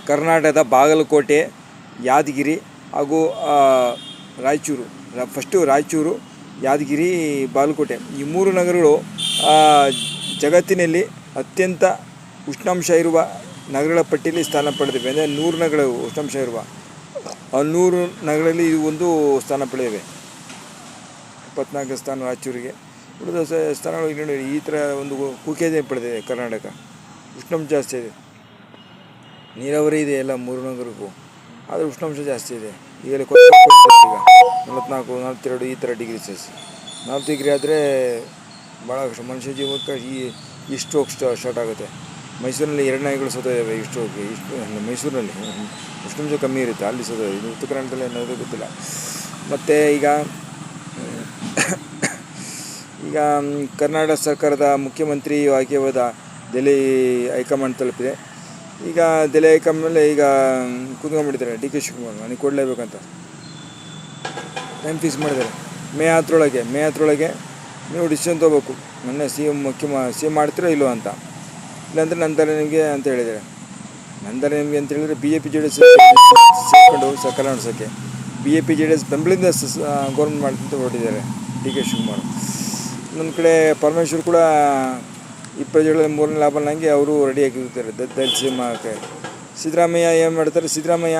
ಕರ್ನಾಟಕದ ಬಾಗಲಕೋಟೆ, ಯಾದಗಿರಿ ಹಾಗೂ ರಾಯಚೂರು. ಫಸ್ಟು ರಾಯಚೂರು, ಯಾದಗಿರಿ, ಬಾಗಲಕೋಟೆ ಈ 3 ನಗರಗಳು ಜಗತ್ತಿನಲ್ಲಿ ಅತ್ಯಂತ ಉಷ್ಣಾಂಶ ಇರುವ ನಗರಗಳ ಪಟ್ಟಿಯಲ್ಲಿ ಸ್ಥಾನ ಪಡೆದಿವೆ. ಅಂದರೆ 100 ನಗರಗಳು ಉಷ್ಣಾಂಶ ಇರುವ ಆ 100 ನಗರಗಳಲ್ಲಿ ಇದು ಒಂದು ಸ್ಥಾನ ಪಡೆದಿವೆ. 24 ಸ್ಥಾನ ರಾಯಚೂರಿಗೆ. ಉಳಿದ ಸ್ಥಾನಗಳು ನೋಡಿ ಈ ಥರ ಒಂದು ಕುಖ್ಯಾತಿ ಪಡೆದಿದೆ. ಕರ್ನಾಟಕ ಉಷ್ಣಾಂಶ ಜಾಸ್ತಿ ಇದೆ, ನೀರಾವರಿ ಇದೆ ಎಲ್ಲ 3 ನಗರಕ್ಕೂ, ಆದರೆ ಉಷ್ಣಾಂಶ ಜಾಸ್ತಿ ಇದೆ. ಈಗ 44, 42 ಈ ಥರ ಡಿಗ್ರಿ ಸೆಲ್ಸಿಯಸ್. 4 ಡಿಗ್ರಿ ಆದರೆ ಭಾಳ ಕಷ್ಟ. ಮನುಷ್ಯ ಜೀವಕ್ಕೆ ಈ ಸ್ಟ್ರೋಕ್ ಸ್ಟಾರ್ಟ್ ಆಗುತ್ತೆ. ಮೈಸೂರಿನಲ್ಲಿ 2 ನಾಯಿಗಳು ಸತ್ತೋಗಿವೆ ಈ ಸ್ಟ್ರೋಕ್ಗೆ. ಮೈಸೂರಿನಲ್ಲಿ ಉಷ್ಣಾಂಶ ಕಮ್ಮಿ ಇರುತ್ತೆ, ಅಲ್ಲಿ ಸತ್ತೋಗಿದೆ. ಇದು ಉತ್ತರ ಕನ್ನಡದಲ್ಲಿ ಅನ್ನೋದು ಗೊತ್ತಿಲ್ಲ. ಮತ್ತು ಈಗ ಕರ್ನಾಟಕ ಸರ್ಕಾರದ ಮುಖ್ಯಮಂತ್ರಿ ಆಯ್ಕೆಯಾದ ದೆಹಲಿ ಹೈಕಮಾಂಡ್ ತಲುಪಿದೆ. ಈಗ ದೆಹಲಿ ಹೈಕಮಾಂಡಲ್ಲಿ ಈಗ ಕೂತ್ಕೊಂಡ್ಬಿಟ್ಟಿದ್ದಾರೆ ಡಿ ಕೆ ಶಿವಕುಮಾರ್, ನನಗೆ ಕೊಡಲೇಬೇಕಂತ ಟೈಮ್ ಫಿಕ್ಸ್ ಮಾಡಿದ್ದಾರೆ. ಮೇ 10ರೊಳಗೆ ನೀವು ಡಿಸಿಷನ್ ತೊಗೋಬೇಕು. ನನ್ನ ಸಿ ಎಮ್ ಮಾಡ್ತೀರೋ ಇಲ್ಲೋ ಅಂತ. ಇಲ್ಲಾಂದರೆ ನಂತರ ನಿಮಗೆ ಅಂತ ಹೇಳಿದ್ದಾರೆ. ಅಂತ ಹೇಳಿದರೆ BJP JDS ಸೇರಿಕೊಂಡು ಸರ್ಕಾರ ನಡೆಸೋಕ್ಕೆ BJP JDS ಬೆಂಬಲಿಂದ ಗೌರ್ಮೆಂಟ್ ಮಾಡ್ತಂತ ಹೊರಟಿದ್ದಾರೆ ಡಿ ಕೆ ಶಿವಕುಮಾರ್. ಇನ್ನೊಂದು ಕಡೆ ಪರಮೇಶ್ವರ್ ಕೂಡ ಈ ಪ್ರಜೆಗಳಲ್ಲಿ 3ನೇ ಲಾಭ ನನಗೆ ಅವರು ರೆಡಿಯಾಗಿರ್ತಾರೆ ದಲಿತ ಸಿ ಎಮ್ ಆಗೋಕ್ಕೆ. ಸಿದ್ದರಾಮಯ್ಯ ಏನು ಮಾಡ್ತಾರೆ? ಸಿದ್ದರಾಮಯ್ಯ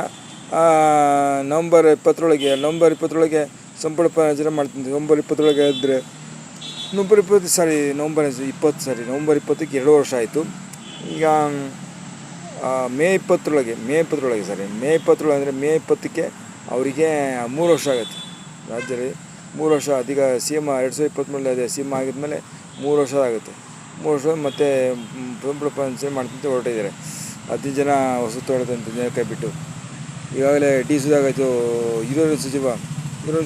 ನವಂಬರ್ 20ರೊಳಗೆ ಸಂಪುಟ ರಚನೆ ಮಾಡ್ತೀನಿ. ನವಂಬರ್ 20ರೊಳಗೆ ಇದ್ದರೆ ನವಂಬರ್ 20ಕ್ಕೆ 2 ವರ್ಷ ಆಯಿತು. ಈಗ ಮೇ 20ರೊಳಗೆ ಅಂದರೆ ಮೇ 20ಕ್ಕೆ ಅವರಿಗೆ 3 ವರ್ಷ ಆಗುತ್ತೆ. ರಾಜ್ಯದಲ್ಲಿ 3 ವರ್ಷ ಅಧಿಕ ಸಿ ಎಮ್ 2023 ಸಿ ಎಮ್ ಆಗಿದ್ಮೇಲೆ 3 ವರ್ಷ ಆಗುತ್ತೆ. 3 ವರ್ಷ ಮತ್ತೆ ಸಂಪುಟ ರಚನೆ ಮಾಡ್ತಂತ ಹೊರಟಿದ್ದಾರೆ. 15 ಜನ ಹೊಸತು ಹೊರಟಂತೆ ಕೈ ಬಿಟ್ಟು. ಈಗಾಗಲೇ ಡಿ ಸುಧಾಗಾಯಿತು. ಹಿರಿಯ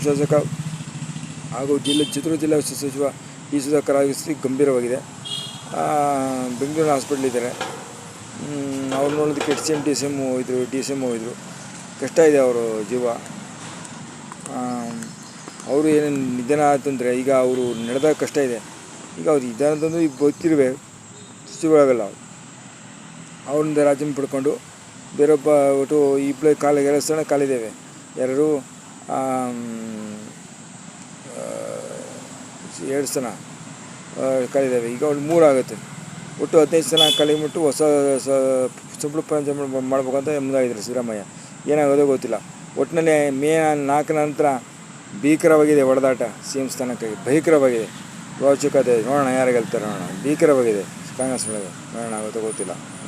ಶಾಸಕ ಹಾಗೂ ಚಿತ್ರದುರ್ಗ ಜಿಲ್ಲಾ ಸಚಿವ ಡಿ ಸುಧಾಕರ್ ಸ್ಥಿತಿ ಗಂಭೀರವಾಗಿದೆ. ಬೆಂಗಳೂರಿನ ಹಾಸ್ಪಿಟ್ಲ್ ಇದ್ದಾರೆ. ಅವ್ರು ನೋಡೋದಕ್ಕೆ ಡಿ ಸಿ ಎಮ್ ಹೋಗಿದ್ರು. ಕಷ್ಟ ಇದೆ ಅವರು ಜೀವ. ಅವರು ಏನೇನು ನಿಧನ ಆಯ್ತಂದರೆ ಈಗ ಅವರು ನಡೆದಾಗ ಕಷ್ಟ ಇದೆ. ಈಗ ಅವ್ರು ನಿಧಾನದಂದು ಈಗ ಬದುಕಿರುವೆ ಸಚಿವರಾಗಲ್ಲ. ಅವರಿಂದ ರಾಜೀನಾಮೆ ಪಡ್ಕೊಂಡು ಬೇರೊಬ್ಬ ಒಟ್ಟು ಇಬ್ಬರು ಎರಡು ಸ್ಥಾನ ಕಾಲಿದ್ದೇವೆ. ಎರಡು ಸ್ಥಾನ ಕಾಲಿದ್ದಾವೆ. ಈಗ ಅವ್ರು 3 ಆಗುತ್ತೆ. ಒಟ್ಟು 15 ಸ್ಥಾನ ಕಾಲಿಬಿಟ್ಟು ಹೊಸ ಸಂಪುಟ ರಚನೆ ಮಾಡ್ಬೇಕಂತ ಮುಂದಾಗಿದ್ದಾರೆ ಸಿದ್ದರಾಮಯ್ಯ. ಏನಾಗೋದೋ ಗೊತ್ತಿಲ್ಲ. ಒಟ್ಟಿನಲ್ಲಿ ಮೇ 4 ನಂತರ ಭೀಕರವಾಗಿದೆ ಹೊಡೆದಾಟ. ಸಿ ಎಮ್ ಸ್ಥಾನಕ್ಕಾಗಿ ಭೀಕರವಾಗಿದೆ. ರೋಚಕತೆ ನೋಡೋಣ ಯಾರು ಗೆಲ್ತಾರೆ ನೋಡೋಣ. ಭೀಕರವಾಗಿದೆ ಕಾಂಗ್ರೆಸ್ ಒಳಗೆ. ನೋಡೋಣ ಆಗುತ್ತೋ ಗೊತ್ತಿಲ್ಲ.